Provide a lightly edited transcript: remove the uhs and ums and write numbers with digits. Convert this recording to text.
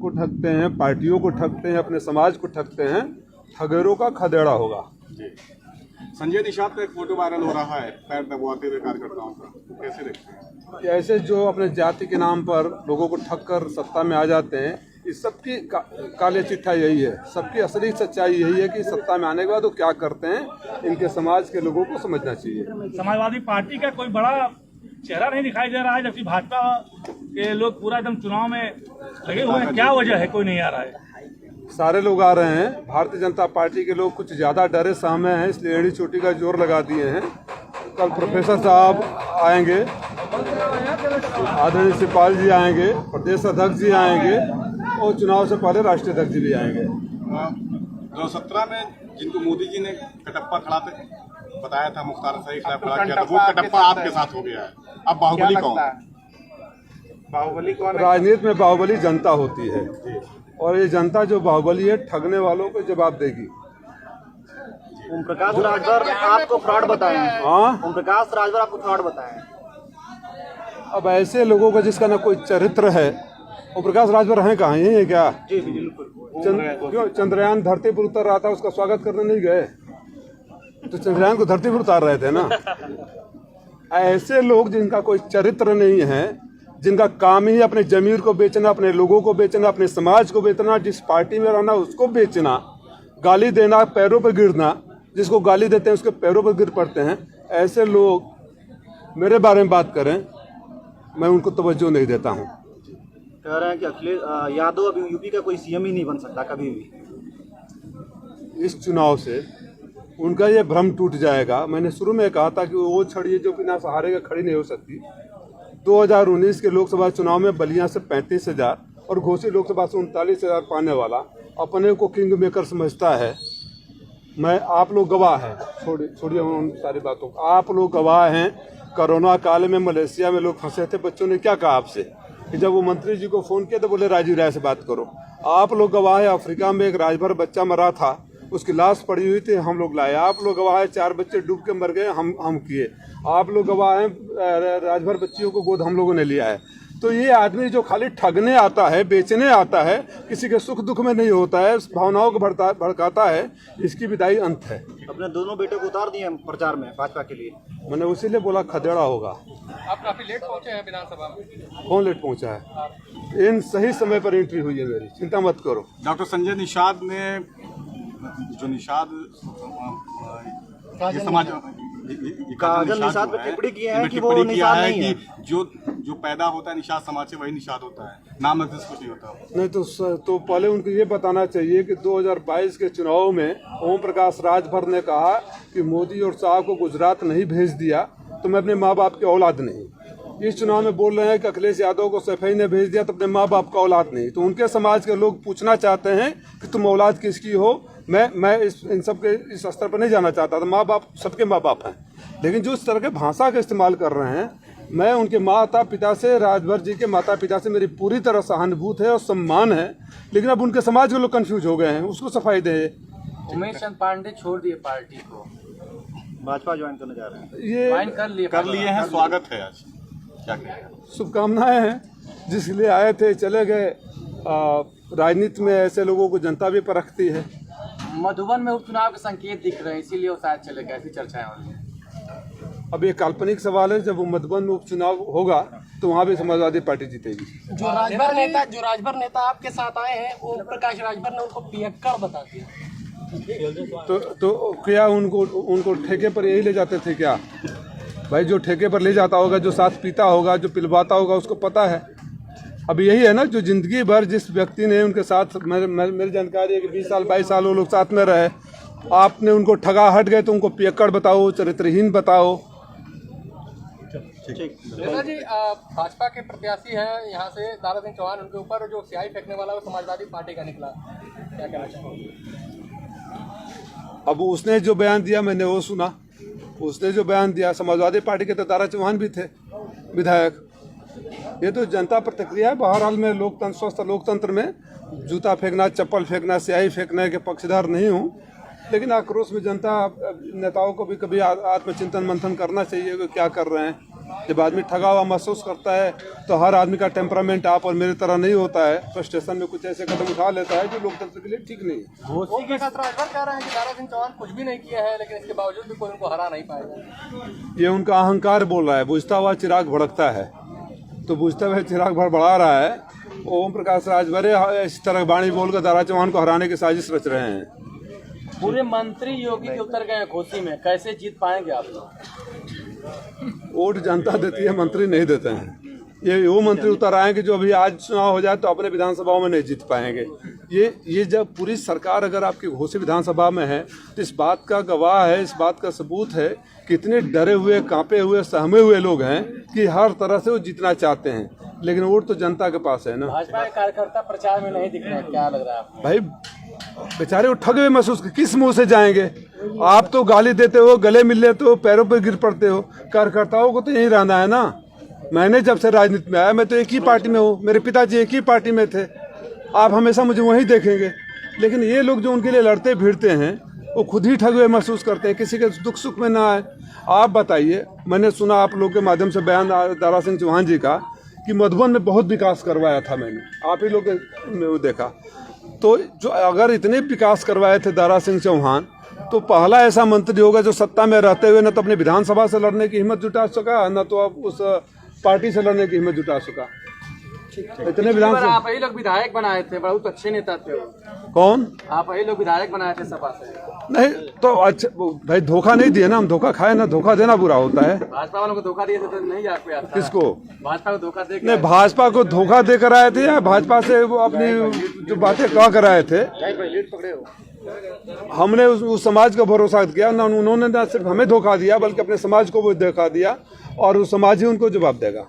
को ठगते हैं, पार्टियों को ठगते हैं, अपने समाज को ठगते हैं, ठगेरों का खदेड़ा होगा। संजय निषाद का एक फोटो वायरल हो रहा है पैर दबवाते हुए कार्यकर्ताओं का, कैसे देखते हैं? ऐसे जो अपने जाति के नाम पर लोगों को ठग कर सत्ता में आ जाते हैं, इस सबकी काले चिट्ठा यही है। सबकी असली सच्चाई यही है कि सत्ता में आने के बाद वो क्या करते हैं, इनके समाज के लोगों को समझना चाहिए। समाजवादी पार्टी का कोई बड़ा चेहरा नहीं दिखाई दे रहा है, जबकि भाजपा के लोग पूरा एकदम चुनाव में लगे हुए हैं। क्या वजह है, कोई नहीं आ रहा है? सारे लोग आ रहे हैं। भारतीय जनता पार्टी के लोग कुछ ज़्यादा डरे सहमे हैं, इसलिए एड़ी चोटी का जोर लगा दिए हैं। कल प्रोफेसर साहब आएंगे, आदरणीय शिवपाल जी आएंगे, प्रदेश अध्यक्ष जी आएंगे और चुनाव से पहले राष्ट्रीय अध्यक्ष जी भी आएंगे। 2017 में जिनको मोदी जी ने कटप्पा खड़ा बताया था, मुख्तार सही खिलाफ खड़ा किया था, वो कटप्पा आपके साथ हो गया है। अब बाहुबली कौन? बाहुबली कौन? राजनीति में बाहुबली जनता होती है और ये जनता जो बाहुबली है, ठगने वालों को जवाब देगी। ओम प्रकाश राजभर आपको फ्रॉड बताए? हाँ, ओम प्रकाश राजभर आपको फ्रॉड बताए? अब ऐसे लोगों का जिसका ना कोई चरित्र है, ओम प्रकाश राजभर हैं कहाँ? यही है क्या? जी बिल्कुल। क्यों चंद्रयान धरती पर उतर रहा था, उसका स्वागत करने नहीं गए? तो चंद्रयान को धरती पर उतार रहे थे ना। ऐसे लोग जिनका कोई चरित्र नहीं है, जिनका काम ही अपने जमीर को बेचना, अपने लोगों को बेचना, अपने समाज को बेचना, जिस पार्टी में रहना उसको बेचना, गाली देना, पैरों पर गिरना, जिसको गाली देते हैं उसके पैरों पर गिर पड़ते हैं, ऐसे लोग मेरे बारे में बात करें, मैं उनको तवज्जो नहीं देता हूँ। कह रहे हैं कि अखिलेश यादव अभी यूपी का कोई सीएम ही नहीं बन सकता कभी भी। इस चुनाव से उनका ये भ्रम टूट जाएगा। मैंने शुरू में कहा था कि वो छड़ी जो बिना सहारे का खड़ी नहीं हो सकती। 2019 के लोकसभा चुनाव में बलिया से 35,000 और घोसी लोकसभा से 39,000 पाने वाला अपने को किंग मेकर समझता है। मैं आप लोग गवाह हैं, छोड़िए उन सारी बातों को, आप लोग गवाह हैं। कोरोना काल में मलेशिया में लोग फंसे थे, बच्चों ने क्या कहा आपसे कि जब वो मंत्री जी को फ़ोन किया तो बोले राजीव राय से बात करो। आप लोग गवाह है, अफ्रीका में एक राजभर बच्चा मरा था, उसकी लाश पड़ी हुई थी, हम लोग लाए। आप लोग गवाह है, 4 बच्चे डूब के मर गए, हम किए। आप लोग गवाह हैं, राजभर बच्चियों को गोद हम लोगों ने लिया है। तो ये आदमी जो खाली ठगने आता है, बेचने आता है, किसी के सुख दुख में नहीं होता है, भावनाओं को भड़काता है, इसकी विदाई अंत है। अपने दोनों बेटों को उतार दिए प्रचार में भाजपा के लिए। मैंने उसीलिए बोला खदेड़ा होगा। आप काफी लेट पहुंचे हैं विधानसभा में। कौन लेट पहुंचा है? इन सही समय पर एंट्री हुई है मेरी, चिंता मत करो। डॉक्टर संजय निषाद ने जो निषाद काजल निषाद पे टिप्पणी की है कि वो निषाद नहीं है, जो पैदा होता है निषाद समाज से वही निषाद होता है, नाम से कुछ नहीं होता। नहीं तो पहले उनको ये बताना चाहिए कि 2022 के चुनाव में ओम प्रकाश राजभर ने कहा कि मोदी और शाह को गुजरात नहीं भेज दिया तो मैं अपने माँ बाप की औलाद नहीं। इस चुनाव में बोल रहे हैं कि अखिलेश यादव को सफाई ने भेज दिया तो अपने माँ बाप का औलाद नहीं। तो उनके समाज के लोग पूछना चाहते हैं कि तुम औलाद किसकी हो। मैं इन सब के इस स्तर पर नहीं जाना चाहता था। माँ बाप सबके माँ बाप हैं, लेकिन जो इस तरह के भाषा का इस्तेमाल कर रहे हैं, मैं उनके माता पिता से, राजभर जी के माता पिता से मेरी पूरी तरह सहानुभूति है और सम्मान है, लेकिन अब उनके समाज के लोग कंफ्यूज हो गए हैं, उसको सफाई दें। उमेश चंद पांडे छोड़ दिए पार्टी को, भाजपा ज्वाइन करने जा रहे हैं। ये ज्वाइन कर लिए हैं, स्वागत है आज, क्या कहें? शुभकामनाएं हैं, जिसके लिए आए थे चले गए। राजनीति में ऐसे लोगों को जनता भी परखती है। मधुबन में उपचुनाव के संकेत दिख रहे हैं, इसीलिए वो शायद चले गए, ऐसी चर्चाएं हो रही हैं। अब ये काल्पनिक सवाल है, जब वो मधुबन में उपचुनाव होगा तो वहाँ भी समाजवादी पार्टी जीतेगी। जो राजभर नेता आपके साथ आए हैं, ओम प्रकाश राजभर ने उनको पियक्कड़ बता दिया। तो क्या उनको ठेके पर यही ले जाते थे क्या? भाई जो ठेके पर ले जाता होगा, जो साथ पीता होगा, जो पिलवाता होगा, उसको पता है। अब यही है ना, जो जिंदगी भर जिस व्यक्ति ने उनके साथ, मेरी जानकारी है कि 20 साल 22 साल वो लोग साथ में रहे, आपने उनको ठगा हट गए तो उनको पियक्कड़ बताओ, चरित्रहीन बताओ। नेता जी, भाजपा के प्रत्याशी हैं यहाँ से दारा सिंह चौहान, उनके ऊपर जो स्याही फेंकने वाला वो समाजवादी पार्टी का निकला, क्या कहना चाहोगे? अब उसने जो बयान दिया मैंने वो सुना, उसने जो बयान दिया, समाजवादी पार्टी के तो दारा चौहान भी थे विधायक। ये तो जनता प्रतिक्रिया है। बहरहाल में लोकतंत्र, स्वस्थ लोकतंत्र में जूता फेंकना, चप्पल फेंकना, स्याही फेंकने के पक्षधर नहीं हूँ, लेकिन आक्रोश में जनता नेताओं को भी कभी आत्मचिंतन मंथन करना चाहिए कि क्या कर रहे हैं। जब आदमी ठगा हुआ महसूस करता है तो हर आदमी का टेम्परामेंट आप और मेरी तरह नहीं होता है, फ्रस्ट्रेशन में कुछ ऐसे कदम उठा लेता है जो लोकतंत्र के लिए ठीक नहीं है। ओम प्रकाश राजभर कह रहे हैं कि दारा सिंह चौहान कुछ भी नहीं किया है, लेकिन इसके बावजूद भी कोई उनको हरा नहीं पाएगा। ये उनका अहंकार बोल रहा है, बुझता हुआ चिराग भड़कता है, तो बुझते हुए चिराग बढ़ा रहा है। ओम प्रकाश राजभर इस तरह बाणी बोलकर दारा चौहान को हराने की साजिश रच रहे हैं। पूरे मंत्री योगी के उतर गए घोसी में, कैसे जीत पाएंगे आप लोग? वोट जनता देती है, मंत्री नहीं देते हैं। ये वो मंत्री उतर आए कि जो अभी आज चुनाव हो जाए तो अपने विधानसभाओं में नहीं जीत पाएंगे। ये जब पूरी सरकार अगर आपकी घोसी विधानसभा में है तो इस बात का गवाह है, इस बात का सबूत है कि इतने डरे हुए, कांपे हुए, सहमे हुए लोग हैं कि हर तरह से वो जीतना चाहते हैं, लेकिन वोट तो जनता के पास है ना। भाजपा के कार्यकर्ता प्रचार में नहीं दिख रहे, क्या लग रहा है आपको? भाई बेचारे वो ठगे हुए महसूस, किस मुंह से जाएंगे? आप तो गाली देते हो, गले मिल लेते हो, पैरों पर गिर पड़ते हो। कार्यकर्ताओं को तो यही रहना है ना। मैंने जब से राजनीति में आया, मैं तो एक ही पार्टी में हूँ, मेरे पिताजी एक ही पार्टी में थे, आप हमेशा मुझे वहीं देखेंगे। लेकिन ये लोग जो उनके लिए लड़ते भिड़ते हैं वो खुद ही ठगे हुए महसूस करते हैं, किसी के दुख सुख में ना आए। आप बताइए, मैंने सुना आप लोग के माध्यम से बयान दारा सिंह चौहान जी का कि मधुबन में बहुत विकास करवाया था मैंने, आप ही लोग ने वो देखा। तो जो अगर इतने विकास करवाए थे दारा सिंह चौहान, तो पहला ऐसा मंत्री होगा जो सत्ता में रहते हुए न तो अपने विधानसभा से लड़ने की हिम्मत जुटा सका, न तो अब उस पार्टी से लड़ने की हिम्मत जुटा सका। इतने विधानसभा आप ही लोग विधायक बनाए थे, बहुत अच्छे नेता थे। कौन? आप ही लोग विधायक बनाए थे सभा से। नहीं तो अच्छा भाई, धोखा नहीं दिए ना, हम धोखा खाए ना, धोखा देना बुरा होता है। भाजपा वालों को धोखा दिए थे तो नहीं जा पाया था। किसको? भाजपा को धोखा दे। नहीं, भाजपा को धोखा दे कर आए थे या भाजपा से वो अपनी जो बातें कह कर आए थे? हमने उस समाज का भरोसा किया ना, उन्होंने ना सिर्फ हमें धोखा दिया बल्कि अपने समाज को भी धोखा दिया, और वो समाज ही उनको जवाब देगा।